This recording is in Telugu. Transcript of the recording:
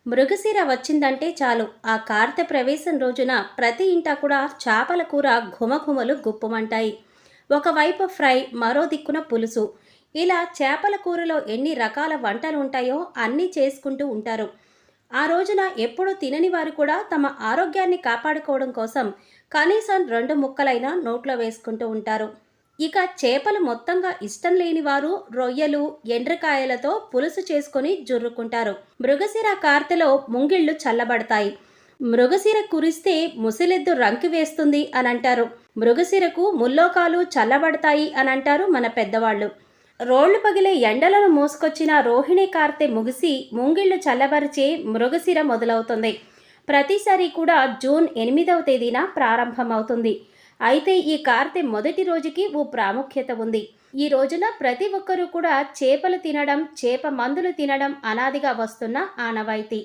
మృగశిర వచ్చిందంటే చాలు ఆ కార్తె ప్రవేశం రోజున ప్రతి ఇంటా కూడా చేపల కూర ఘుమఘుమలు గుప్పుమంటాయి. ఒకవైపు ఫ్రై, మరో దిక్కున పులుసు. ఇలా చేపల కూరలో ఎన్ని రకాల వంటలు ఉంటాయో అన్నీ చేసుకుంటూ ఉంటారు. ఆ రోజున ఎప్పుడూ తినని వారు కూడా తమ ఆరోగ్యాన్ని కాపాడుకోవడం కోసం కనీసం 2 ముక్కలైనా నోట్లో వేసుకుంటూ ఉంటారు. ఇక చేపలు మొత్తంగా ఇష్టం లేని వారు రొయ్యలు, ఎండ్రకాయలతో పులుసు చేసుకొని జుర్రుకుంటారు. మృగశిర కార్తెలో ముంగిళ్ళు చల్లబడతాయి. మృగశిర కురిస్తే ముసిలెద్దు రంకి వేస్తుంది అని అంటారు. మృగశిరకు ముల్లోకాలు చల్లబడతాయి అని అంటారు మన పెద్దవాళ్ళు. రోళ్లు పగిలే ఎండలను మోసుకొచ్చిన రోహిణి కార్తె ముగిసి ముంగిళ్ళు చల్లబరిచే మృగశిర మొదలవుతుంది. ప్రతిసారి కూడా జూన్ 8వ తేదీన ప్రారంభమవుతుంది. అయితే ఈ కార్తె మొదటి రోజుకి ఓ ప్రాముఖ్యత ఉంది. ఈ రోజున ప్రతి ఒక్కరూ కూడా చేపలు తినడం, చేప మందులు తినడం అనాదిగా వస్తున్న ఆనవాయితీ.